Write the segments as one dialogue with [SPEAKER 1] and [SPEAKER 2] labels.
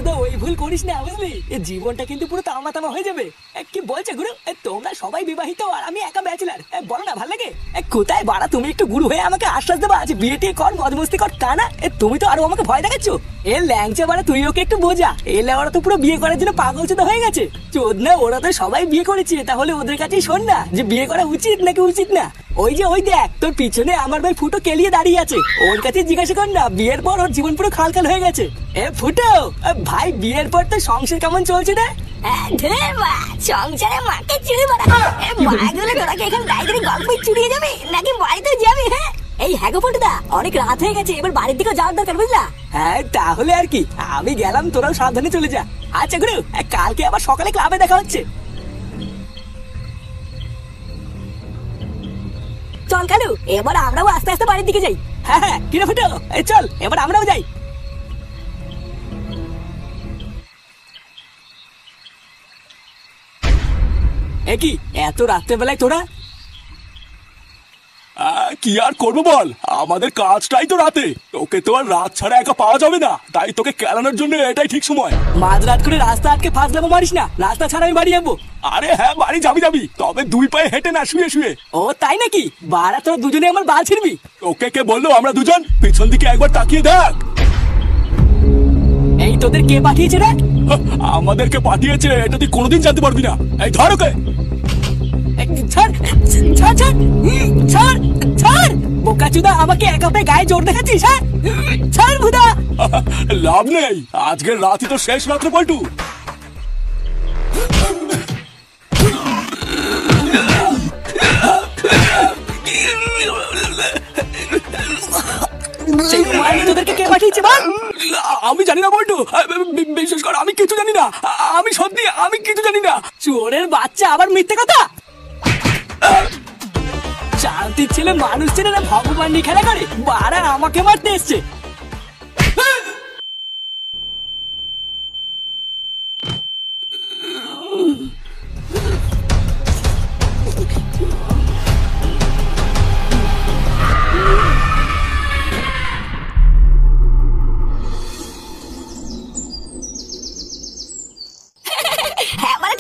[SPEAKER 1] চোদা ওই ভুল করিস না, বুঝলি? জীবনটা কিন্তু পুরো তামা তামা হয়ে যাবে। কি বলছে গুরু? তোমরা সবাই বিবাহিত আর আমি একা ব্যাচেলার, বলো না ভাল লাগে? কোথায় বাড়া তুমি একটু গুরু হয়ে আমাকে আশ্বাস দেবা যে বিয়ে টিয়ে কর, মদ মস্তি কর, তা না তুমি তো আরো আমাকে ভয় দেখাচ্ছ। এ ল্যাংচা বাড়া তুই ওকে একটু বোঝা, এ লেওরা তো পুরো বিয়ে করার জন্য পাগল চোদা হয়ে গেছে। চোদ না, ওরা তো সবাই বিয়ে করেছে, তাহলে ওদের কাছেই শোন না যে বিয়ে করা উচিত নাকি উচিত না। ওই যে ওই দেখ তোর পিছনে আমার ভাই ফুটো কেলিয়ে দাঁড়িয়ে আছে, ওর কাছে জিজ্ঞাসা কর না, বিয়ের পর ওর জীবন পুরো খালখাল হয়ে গেছে। এ ফুটো ভাই, বিয়ের পর তো সংসার কেমন চলছে রে?
[SPEAKER 2] সংসারে মাকে চুরি মারা মাগুলো তোরা কি এখন রাইতের গল্প চুরিয়ে যাবে নাকি বাড়িতে যাবি? হ্যাঁ এই হ্যাগো ফুটুদা, অনেক রাত হয়ে গেছে, এবার বাড়ির দিকে যাওয়ার দরকার, বুঝলা?
[SPEAKER 1] হ্যাঁ তাহলে আর কি, আমি গেলাম, তোরাও সাবধানে চলে যা। আচ্ছা গুরু, কালকে আবার সকালে ক্লাবে দেখা হচ্ছে।
[SPEAKER 2] চল কালু, এবার আমরাও আস্তে আস্তে বাড়ির দিকে যাই।
[SPEAKER 1] হ্যাঁ হ্যাঁ, কিরে ফুটো, চল এবার আমরাও যাই। কি এত রাত্রেবেলায় তোরা?
[SPEAKER 3] কি আর করবো বল, আমাদের কাজটাই তো রাতে, তোকে তো আর রাত ছাড়া একা পাওয়া যাবে না, তাই তোকে কেলানোর জন্য এটাই ঠিক সময়।
[SPEAKER 1] মাঝরাত করে রাস্তা আটকে ফাঁসলামো মারিস না, রাস্তা ছাড়া আমি বাড়ি যাবো।
[SPEAKER 3] আরে হ্যাঁ, বাড়ি যাবি, তবে দুই পায়ে হেঁটে না, শুয়ে শুয়ে।
[SPEAKER 1] ও তাই নাকি? বাড়া তোরা দুজনে আমার বাল ছিড়বি।
[SPEAKER 3] ওকে কে বললো আমরা দুজন? পিছন দিকে একবার তাকিয়ে দেখ।
[SPEAKER 1] এই তোদের কে পাঠিয়েছে রে?
[SPEAKER 3] আমাদেরকে পাঠিয়েছে এটা তুই কোনোদিন জানতে পারবি না। এই ধর ওকে।
[SPEAKER 1] ছাড় ছাড় ছাড় ছাড় ছাড়, বোকাচুদা আমাকে একা পেয়ে গায়ে জোর দেখাচ্ছিস? হ্যাঁ ছাড় ভুদা।
[SPEAKER 3] লাভ নেই, আজকের রাতই তো শেষ রাত্র পল্টু।
[SPEAKER 1] তোদেরকে কে পাঠিয়েছে বল?
[SPEAKER 3] আমি জানি না বল্টু, বিশেষ করে আমি কিছু জানি না, আমি সত্যি আমি কিছু জানি না।
[SPEAKER 1] চোরের বাচ্চা আবার মিথ্যে কথা। শান্তির ছেলে মানুষ ছেলে না ভগবান নিয়ে খেলা করে, বাড়া আমাকে মারতে এসছে।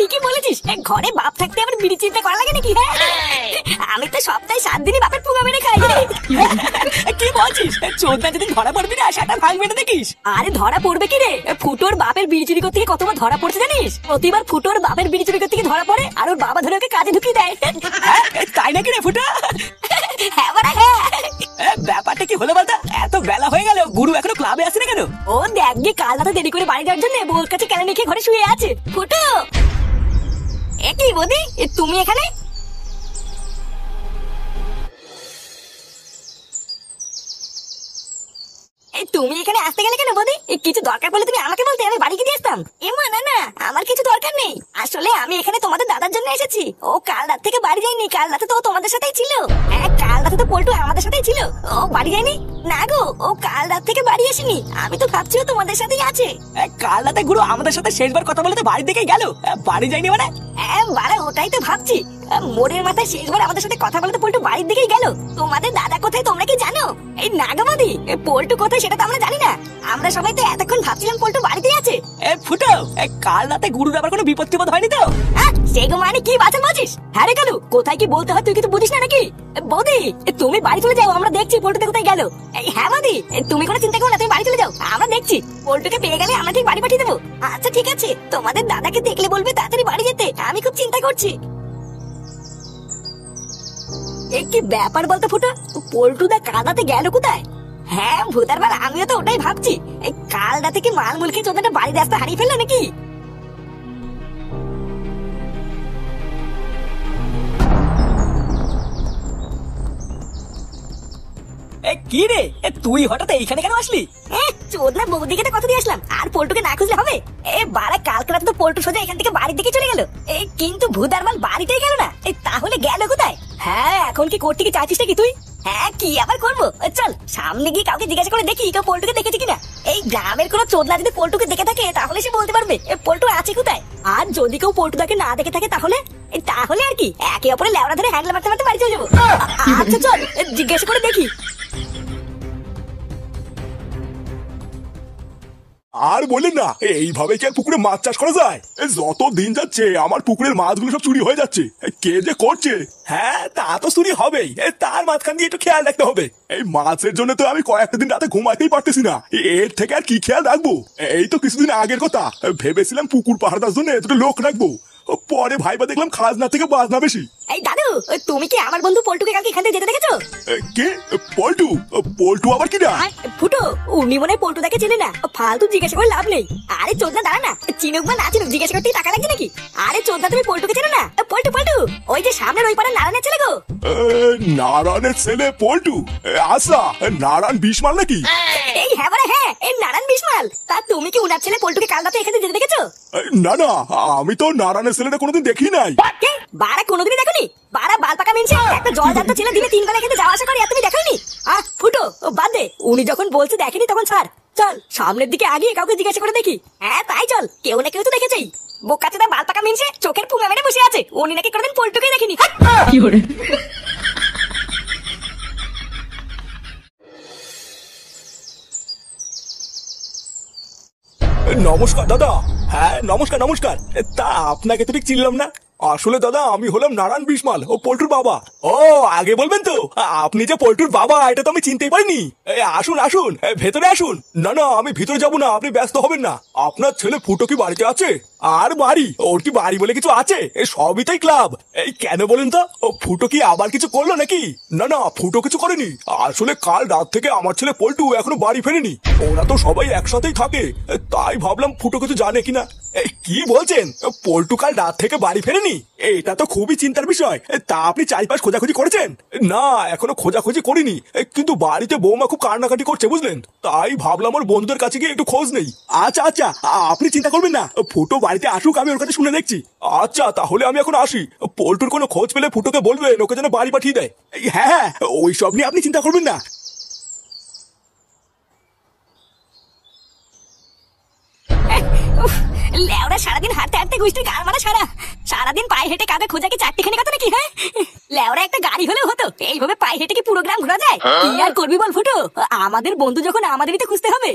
[SPEAKER 2] ঠিকই বলেছিস, ঘরে বাপ থাকতে আবার বিড়ি চিন্তা করা লাগে নাকি? আমি তো সপ্তাহে 7 দিনই বাপের পুঙ্গা মেরে খাই।
[SPEAKER 1] কি বলছিস? চোদ্দা যদি ধরা পড়বি না, সেটা ভাঙবে না দেখিস।
[SPEAKER 2] আরে ধরা পড়বে কি রে, ফুটোর বাপের বিড়ি চুরি করতে গিয়ে কতবার ধরা পড়ছে জানিস? প্রতিবার ফুটোর বাপের বিড়ি চুরি করতে গিয়ে ধরা পড়ে আর ওর বাবা ধরে ওকে কাজে ঢুকিয়ে দেয়।
[SPEAKER 1] তাই নাকি রে ফুটা?
[SPEAKER 2] হ্যাঁ বড়া হ্যাঁ।
[SPEAKER 1] ব্যাপারটা কি হলো বলতো? এত বেলা হয়ে গেল, গুরু এখনো ক্লাবে আসে না কেন?
[SPEAKER 2] ও দেখ গিয়ে কাল রাতে দেরি করে বাড়ি যাওয়ার জন্য বউর কাছে কেলানি খেয়ে ঘরে শুয়ে আছে। ফুটো একই বৌদি, তুমি এখানে? তুমি এখানে আসতে গেলে কেন বৌদি? কিছু দরকার পড়লে তুমি আমাকে বলতে, আমি বাড়ি গিয়ে আসতাম। এমা না না, আমার কিছু দরকার নেই, আসলে আমি এখানে তোমাদের দাদার জন্য এসেছি। ও কাল রাত থেকে বাড়ি যায়নি, কাল রাতে তো তোমাদের সাথেই ছিল। হ্যাঁ কাল রাতে তো পল্টু আমাদের সাথেই ছিল, ও বাড়ি যায়নি। না গো, ও কাল রাত থেকে বাড়ি আসেনি, আমি তো ভাবছি ও তোমাদের সাথেই আছে।
[SPEAKER 1] কাল রাতে গুরু আমাদের সাথে শেষবার কথা বলে তো বাড়ি থেকে গেল, বাড়ি যায়নি মানে?
[SPEAKER 2] হ্যাঁ বাড়া ওটাই তো ভাবছি, মোড়ের মাথায় শেষবার আমাদের সাথে কথা বলে তো পল্টু বাড়ির দিকেই গেল। তোমাদের দাদা কোথায় তোমরা কি জানো? এই নাগামাদি, পল্টু কোথায় সেটা তো আমরা জানি না। আমরা সবাই তো এতক্ষণ ভাবছিলাম পল্টু বাড়িতেই আছে।
[SPEAKER 1] ফুটো, কাল রাতে গুরুর আবার কোনো বিপদ টিপদ হয়নি তো?
[SPEAKER 2] সেগো মানে কি বাঁচান বলছিস? হ্যাঁ রে কালু, কোথায় কি বলতে হয় তুই কিছু বুঝিস না নাকি? বৌদি তুমি বাড়ি চলে যাও, আমরা দেখছি পল্টুতে কোথায় গেল। হ্যাঁ মাদি, তুমি কোনো চিন্তা করো না, তুমি বাড়ি চলে যাও, আমরা দেখছি। পল্টুকে পেয়ে গেলে আমরা ঠিক বাড়ি পাঠিয়ে দেবো। আচ্ছা ঠিক আছে, তোমাদের দাদাকে দেখলে বলবে তাড়াতাড়ি বাড়ি যেতে, আমি খুব চিন্তা করছি। কি ব্যাপার বলতো ফুটো, পল্টুদা কাল রাতে গেল কোথায়? হ্যাঁ ভূতার বেলা আমিও তো ওটাই ভাবছি, এই কাল রাতে কি মাল মুলকে চোদ্দাটা বাড়ির রাস্তা হারিয়ে ফেললো নাকি?
[SPEAKER 1] কি রে, তুই হঠাৎ এইখানে কেন আসলি?
[SPEAKER 2] চোদনা বৌদিকে তো কথা দিয়ে আসলাম, আর পল্টুকে না খুঁজলে হবে? বাড়া কালকে রাতে তো পল্টু সোজা এখান থেকে বাড়ির দিকে চলে গেল, কিন্তু ভূতার মাল বাড়িতেই গেল না, তাহলে গেল কোথায়? হ্যাঁ এখন কি করতে কি চাইছিস নাকি তুই? হ্যাঁ কি আবার করবো, চল সামনে গিয়ে কাউকে জিজ্ঞাসা করে দেখি কেউ পল্টুকে দেখেছে কিনা। এই গ্রামের কোনো চোদনা যদি পল্টুকে দেখে থাকে তাহলে সে বলতে পারবে পল্টু আছে কোথায়। আর যদি কেউ পল্টুদাকে না দেখে থাকে তাহলে তাহলে আর কি, একে অপরে লেওড়া ধরে হ্যান্ডেল মারতে মারতে বাড়ি চলে যাবো। আচ্ছা চল জিজ্ঞাসা করে দেখি।
[SPEAKER 3] আর বলেন না, এইভাবে কি আর পুকুরে মাছ চাষ করা যায়? যত দিন যাচ্ছে আমার পুকুরের মাছগুলো সব চুরি হয়ে যাচ্ছে। কে যে করছে? হ্যাঁ, তা তো চুরি হবেই, তার মাঝখান দিয়ে একটু খেয়াল রাখতে হবে। এই মাছের জন্য তো আমি কয়েকটা দিন রাতে ঘুমাতেই পারতেছি না, এর থেকে আর কি খেয়াল রাখবো? এই তো কিছুদিন আগের কথা, ভেবেছিলাম পুকুর পাহাড়ার জন্য দুটো লোক রাখবো, পরে ভাইবা দেখলাম খাজনা থেকে বাজনা বেশি।
[SPEAKER 2] এই দাদু, তুমি কি আমার বন্ধু পল্টুকে কালকে এখান থেকে যেতে দেখেছো?
[SPEAKER 3] কে? পল্টু? পল্টু আবার কি না?
[SPEAKER 2] ফুটো, উনি মনে হয় পল্টু তাকে চেনে না, ফালতু জিজ্ঞাসা করে লাভ নেই। আরে চোদনা দাঁড়া না, চিনুক বা না চিনুক জিজ্ঞাসা করতে টাকা লাগছে নাকি? আরে চোদনা, তুমি পল্টুকে চেনো না? পল্টু পল্টু, ওই যে সামনের ওই পাড়ার নারায়ণের ছেলে গো।
[SPEAKER 3] নারায়ণের ছেলে পল্টু? আচ্ছা, নারায়ণ বিশমাল নাকি?
[SPEAKER 2] এই হ্যাঁ বারে হ্যাঁ, এই নারায়ণ বিশমাল। তা তুমি কি উনার ছেলে পল্টুকে কাল রাতে এখানে যেতে দেখেছো?
[SPEAKER 3] না না, আমি তো নারায়ণের ছেলেটা কোনোদিন দেখি নাই।
[SPEAKER 2] কে? বাড়া কোনোদিনই দেখোনি? বাড়া বাল পাকা মিনছে, একটা জল জানতো ছেলে দিনে 3 বেলা এখানে যাওয়া আসা করে, আর তুমি দেখোনি? ফুটো, বাদ দে, উনি যখন বলছে দেখেনি তখন ছাড়। চল সামনের দিকে আগিয়ে কাউকে জিজ্ঞাসা করে দেখি। হ্যাঁ তাই চল, কেউ না কেউ তো দেখেছেই। বোকাচোদা বাল পাকা মিনছে চোখের পুঙ্গা মেরে বসে আছে, উনি নাকি কোনোদিন পল্টুকেই দেখেনি।
[SPEAKER 3] নমস্কার দাদা। হ্যাঁ নমস্কার নমস্কার। তা আপনাকে তো ঠিক চিনলাম না। আসলে দাদা আমি হলাম নারায়ণ বিশমাল, ও পল্টুর বাবা। ও আগে বলবেন তো, আপনি যে পল্টুর বাবা এটা তো আমি চিনতেই পারিনি। আসুন আসুন, ভেতরে আসুন। না না, আমি ভিতরে যাবো না, আপনি ব্যস্ত হবেন না। আপনার ছেলে ফুটো কি বাড়িতে আছে? আর বাড়ি? ওর কি বাড়ি বলে কিছু আছে? সবই তাই ক্লাব। এই কেন বলেন তো, ও ফুটো কি আবার কিছু করলো নাকি? না না, ফুটো কিছু করেনি। আসলে কাল রাত থেকে আমার ছেলে পল্টু এখনো বাড়ি ফেরেনি। ওরা তো সবাই একসাথেই থাকে, তাই ভাবলাম ফুটো কিছু জানে কিনা। কি বলছেন? পল্টু কাল রাত থেকে বাড়ি ফেরেনি? এটা তো খুবই চিন্তার বিষয়। তা আপনি চারিপাশ খোঁজাখুঁজি করেছেন? না, এখনো খোঁজাখুঁজি করিনি, কিন্তু বাড়িতে বৌমা খুব কান্নাকাটি করছে বুঝলেন, তাই ভাবলাম ওর বন্ধুদের কাছে গিয়ে একটু খোঁজ নেই। আচ্ছা আচ্ছা, আপনি চিন্তা করবেন না, ফুটো বাড়িতে আসুক, আমি ওর কাছে শুনে দেখছি। আচ্ছা তাহলে আমি এখন আসি। পল্টুর কোনো খোঁজ পেলে ফুটোকে বলবেন ওকে যেন বাড়ি পাঠিয়ে দেয়। হ্যাঁ হ্যাঁ, ওই সব নিয়ে আপনি চিন্তা করবেন না।
[SPEAKER 2] লেওরা সারাদিন হাঁটতে হাঁটতে গুষ্টি গাল মারা সারাদিন পায়ে হেঁটে কাউকে খোঁজা কি চারটিখানি কথা নাকি? হ্যাঁ, লেওরা একটা গাড়ি হলেও হতো, এইভাবে পায়ে হেঁটে কি পুরো গ্রাম ঘোরা যায়? কি আর করবি বল ফুটো, আমাদের বন্ধু যখন আমাদেরই তো খুঁজতে হবে।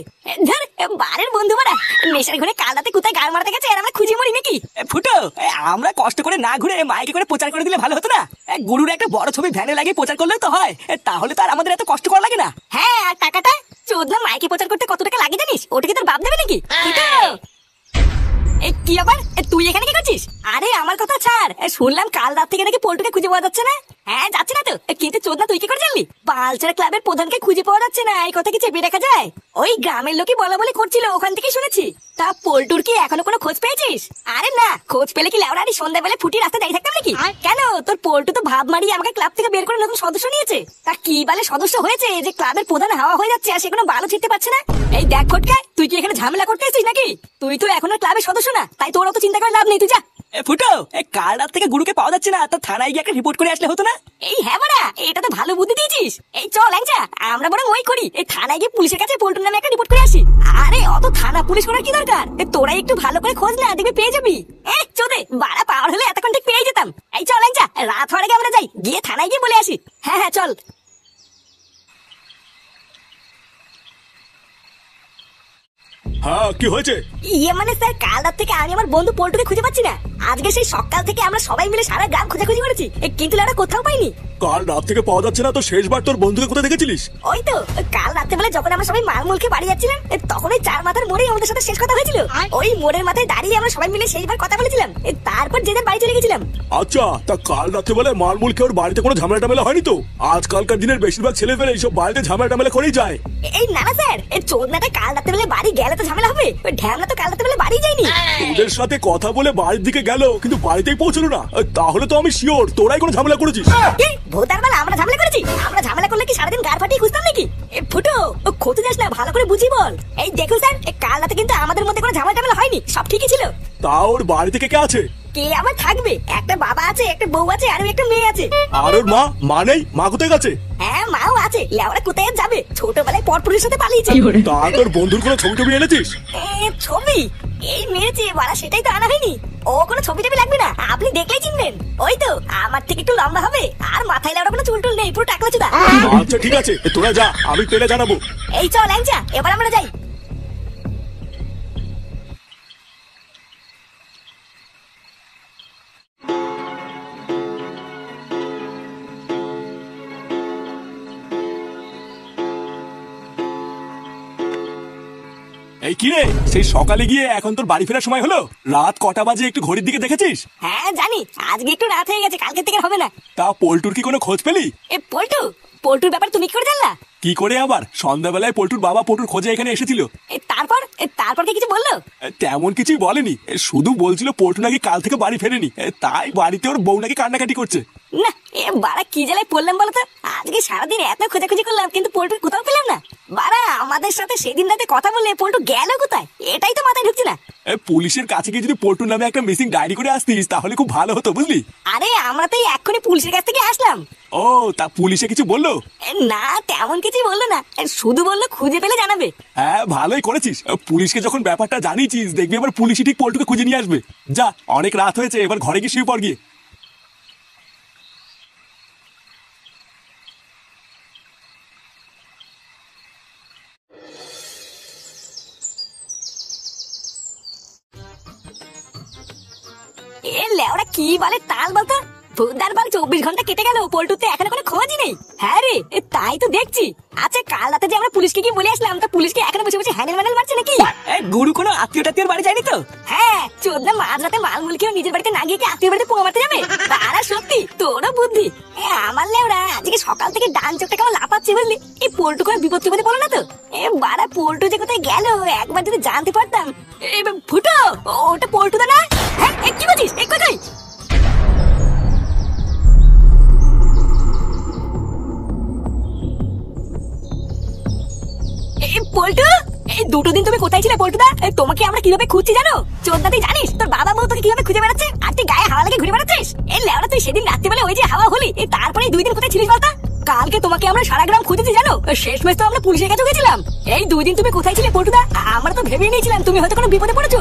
[SPEAKER 2] ধর বারের বন্ধু মারা নেশার ঘরে কাল রাতে কোথায় গাল মারাতে গেছে আর আমরা খুঁজে মরি নাকি?
[SPEAKER 1] ফুটো, আমরা কষ্ট করে না ঘুরে মাইকে করে প্রচার করে দিলে ভালো হতো না? গুরুর একটা বড় ছবি ভ্যানে লাগিয়ে প্রচার করলেও তো হয়, তাহলে তো আর আমাদের এত কষ্ট করা লাগে না।
[SPEAKER 2] হ্যাঁ, আর টাকাটা চোদনা মাইকে প্রচার করতে কত টাকা লাগে জানিস? ওটা কি তোর বাপ দেবে নাকি? ফুটো, কি আবার তুই এখানে কি করছিস? আরে আমার কথা ছাড়, শুনলাম কাল রাত থেকে নাকি পল্টুকে খুঁজে পাওয়া যাচ্ছে না। হ্যাঁ যাচ্ছে না তো, কিন্তু চোদনা তুই কি করে জানলি? বালছাড়া ক্লাবের প্রধানকে খুঁজে পাওয়া যাচ্ছে না, এই কথা কি চেপে রাখা যায়? ওই গ্রামের লোকই বলা বলে করছিল, ওখান থেকে শুনেছি। তা পল্টুর কি এখনো কোনো খোঁজ পেয়েছিস? আরে না, খোঁজ পেলে কি লেওড়া সন্ধ্যাবেলা ফুটি রাস্তায় দাঁড়িয়ে থাকতাম নাকি? কেন, তোর পল্টু তো ভাব মারিয়ে আমাকে ক্লাব থেকে বের করে নতুন সদস্য নিয়েছে। তা কি বালে সদস্য হয়েছে যে ক্লাবের প্রধান হাওয়া হয়ে যাচ্ছে আর সে কোনো বালও ছিটতে পারছে না? এই দেখ ফটকা, তুই কি এখানে ঝামেলা করতে এসেছিস নাকি? তুই তো এখন আর ক্লাবের সদস্য না, তাই তোর অত চিন্তা করে লাভ নেই, তুই যা।
[SPEAKER 1] ফুটো, কাল রাত থেকে গুরুকে পাওয়া যাচ্ছে না, তো থানায় গিয়ে একটা রিপোর্ট করে আসলে হতো না?
[SPEAKER 2] এই হ্যাঁ মারা, এটা তো ভালো বুদ্ধি দিয়েছিস। এই চল ল্যাংচা, আমরা বরং ওই করি, এই থানায় গিয়ে পুলিশের কাছে পল্টুর নামে একটা রিপোর্ট করে আসি। আরে অত থানা পুলিশ করার কি দরকার? তোরা একটু ভালো করে খোঁজ না, দেখবি পেয়ে যাবি। চোদে বাড়া পাওয়ার হলে এতক্ষণ ঠিক পেয়ে যেতাম। এই চল ল্যাংচা, রাত হওয়ার আগে আমরা যাই, গিয়ে থানায় গিয়ে বলে আসি। হ্যাঁ হ্যাঁ চল।
[SPEAKER 3] হ্যাঁ কি হয়েছে?
[SPEAKER 2] মানে স্যার, কাল রাত থেকে আমি আমার বন্ধু পল্টুকে খুঁজে পাচ্ছি না। আজকে সেই সকাল থেকে আমরা সবাই মিলে সারা গ্রাম খোঁজাখুঁজি করেছি, কিন্তু আমরা কোথাও পাইনি।
[SPEAKER 3] কাল রাত থেকে পাওয়া যাচ্ছে না, তো শেষবার তোর বন্ধুকে কোথায় দেখেছিলিস?
[SPEAKER 2] ওই তো কাল রাতে বেলা যখন আমরা সবাই মালমুলকে বাড়ি যাচ্ছিলাম, তখন ওই 4 মাথার মোড়েই আমাদের সাথে শেষ কথা হয়েছিল। ওই মোড়ের মাথায় দাঁড়িয়ে আমরা সবাই মিলে শেষবার কথা বলেছিলাম, তারপর যে যার বাড়ি চলে গেছিলাম।
[SPEAKER 3] আচ্ছা, তা কাল রাত্রে বেলায় মালমুল খেয়ে ওর বাড়িতে কোনো ঝামেলা টামেলা হয়নি তো? আজকালকার দিনের বেশিরভাগ ছেলে পেলে এইসব বাড়িতে ঝামেলা টামেলা করেই যায়।
[SPEAKER 2] এই না না স্যার, এই চোদনাটা কাল রাতে বেলা বাড়ি গেলে তো ঝামেলা হবে, ওই ঢ্যামনা তো কাল রাতে বেলা বাড়ি যায়নি।
[SPEAKER 3] তোদের সাথে কথা বলে বাড়ির দিকে গেল, কিন্তু বাড়িতেই পৌঁছলো না, তাহলে তো আমি শিওর তোরাই কোনো ঝামেলা করেছিস।
[SPEAKER 2] ভোটার বেলা আমরা ঝামেলা করেছি? আমরা ঝামেলা করলে কি সারাদিন গাড় ফাটিয়ে খুঁজতাম নাকি? ফুটো, খোঁজে যাস না, ভালো করে বুঝি বল। এই দেখুন স্যার, কাল রাতে কিন্তু আমাদের মধ্যে কোনো ঝামেলা টামেলা হয়নি, সব ঠিকই ছিল।
[SPEAKER 3] তা ওর বাড়ি থেকে কে আছে?
[SPEAKER 2] কে আবার থাকবে? একটা বাবা আছে, একটা বউ আছে, আর একটা মেয়ে আছে।
[SPEAKER 3] আর ওর মা নেই? মা কোথায় গেছে?
[SPEAKER 2] হ্যাঁ মাও আছে, লেওরা কোথায় যাবে, ছোটবেলায় পরপুরের সাথে পালিয়েছে।
[SPEAKER 3] তা তোর বন্ধুর কোনো ছবি টবি এনেছিস?
[SPEAKER 2] ছবি এই মেরেছে বাড়া, সেটাই তো আনা হয়নি। ও কোনো ছবি টবি লাগবে না, আপনি দেখলেই চিনবেন। ওই তো আমার থেকে একটু লম্বা হবে, আর মাথায় লেওরা কোনো চুল টুল নেই, পুরো টাকলা চুদা।
[SPEAKER 3] আচ্ছা ঠিক আছে, তোরা যা, আমি পেলে জানাবো।
[SPEAKER 2] এই চল ল্যাংচা, এবার আমরা যাই।
[SPEAKER 3] এই কি রে, সেই সকালে গিয়ে এখন তোর বাড়ি ফেরার সময় হলো? রাত কটা বাজে একটু ঘড়ির দিকে দেখেছিস?
[SPEAKER 2] হ্যাঁ জানি, আজকে একটু রাত হয়ে গেছে, কালকে থেকে হবে না।
[SPEAKER 3] তা পল্টুর কি কোনো খোঁজ পেলি?
[SPEAKER 2] এ পল্টু, পল্টুর ব্যাপার তুমি কি করে জানলা?
[SPEAKER 3] কি করে আবার? সন্ধ্যাবেলায় পল্টুর বাবা পল্টুর খোঁজে এখানে এসেছিল।
[SPEAKER 2] তারপর কি কিছু বললো?
[SPEAKER 3] তেমন কিছুই বলেনি, শুধু বলছিল পল্টু নাকি কাল থেকে বাড়ি ফেরেনি, তাই বাড়িতে ওর বউ নাকি কান্নাকাটি করছে।
[SPEAKER 2] না, এ বাড়া কি জ্বালায় পড়লাম বলতো। আজকে সারাদিন এত খোঁজাখুঁজি করলাম কিন্তু পল্টুর কোথাও পেলাম না। বাড়া আমাদের সাথে সেদিন রাতে কথা বললে পল্টু গেল কোথায়, এটাই তো মাথায় ঢুকছে না।
[SPEAKER 3] পুলিশের কাছে গিয়ে যদি পল্টুর নামে একটা মিসিং ডায়েরি করে আসতিস তাহলে খুব ভালো হতো, বুঝলি?
[SPEAKER 2] আরে আমরা তো এক্ষুনি পুলিশের কাছ থেকে আসলাম।
[SPEAKER 3] ও, তা পুলিশে কিছু বললো?
[SPEAKER 2] না তেমন কিছু বললো না, শুধু বললো খুঁজে পেলে জানাবে।
[SPEAKER 3] হ্যাঁ, ভালোই করেছিস। পুলিশকে যখন ব্যাপারটা জানিয়েছিস দেখবি এবার পুলিশই ঠিক পল্টুকে খুঁজে নিয়ে আসবে। যা, অনেক রাত হয়েছে, এবার ঘরে গিয়ে শুয়ে পড় গিয়ে।
[SPEAKER 2] এ লেওড়া কি বলে তাল বলতো। ভুদার বাল 24 ঘন্টা কেটে গেল, পল্টুতে এখনো কোনো খোঁজই নেই। হ্যাঁ রে, তাই তো দেখছি। আচ্ছা কাল রাতে যে আমরা পুলিশকে গিয়ে বলে আসলাম, তা পুলিশকে এখনো বসে বসে হ্যান্ডেল ম্যান্ডেল মারছে নাকি?
[SPEAKER 1] গুরু কোনো আত্মীয় টাত্মীয় বাড়ি যায়নি তো?
[SPEAKER 2] হ্যাঁ, চোদ্দা মাঝরাতে মালমুল খেয়ে নিজের বাড়িতে না গিয়ে কি আত্মীয় বাড়িতে পোঙা মারতে যাবে? তারা সত্যি তোরও বুদ্ধি। আমার লেওড়া আজকে সকাল থেকে ডান চোখটা কেমন লাফাচ্ছে বুঝলি। এই পল্টু করে বিপদ টিপদে বলো না তো। বাড়া পল্টু যে কোথায় গেল একবার যদি জানতে পারতাম। ফুটো, ওটা পল্টু দা না? হ্যাঁ, কি বলছিস? কোথায়? পল্টু, এই দুটো দিন তুমি কোথায় ছিলে পল্টুদা? তোমাকে আমরা কিভাবে খুঁজছি জানো? চোদ্দাতেই জানিস তোর বাবা বউ তোকে কিভাবে খুঁজে বেড়াচ্ছে, আর তুই গায়ে হাওয়া লাগে ঘুরে বেড়াচ্ছিস। এই লেওড়া তুই সেদিন রাত্রিবেলা ওই যে হাওয়া হলি, তারপরে 2 দিন কোথায় ছিলিস বলতো? কালকে তোমাকে আমরা সারা গ্রাম খুঁজেছি জানো, শেষমেশ তো আমরা পুলিশের কাছে গেছিলাম। এই 2 দিন তুমি কোথায় ছিলে পল্টুদা? আমরা তো ভেবেই নিয়েছিলাম তুমি হয়তো কোনো বিপদে পড়েছো।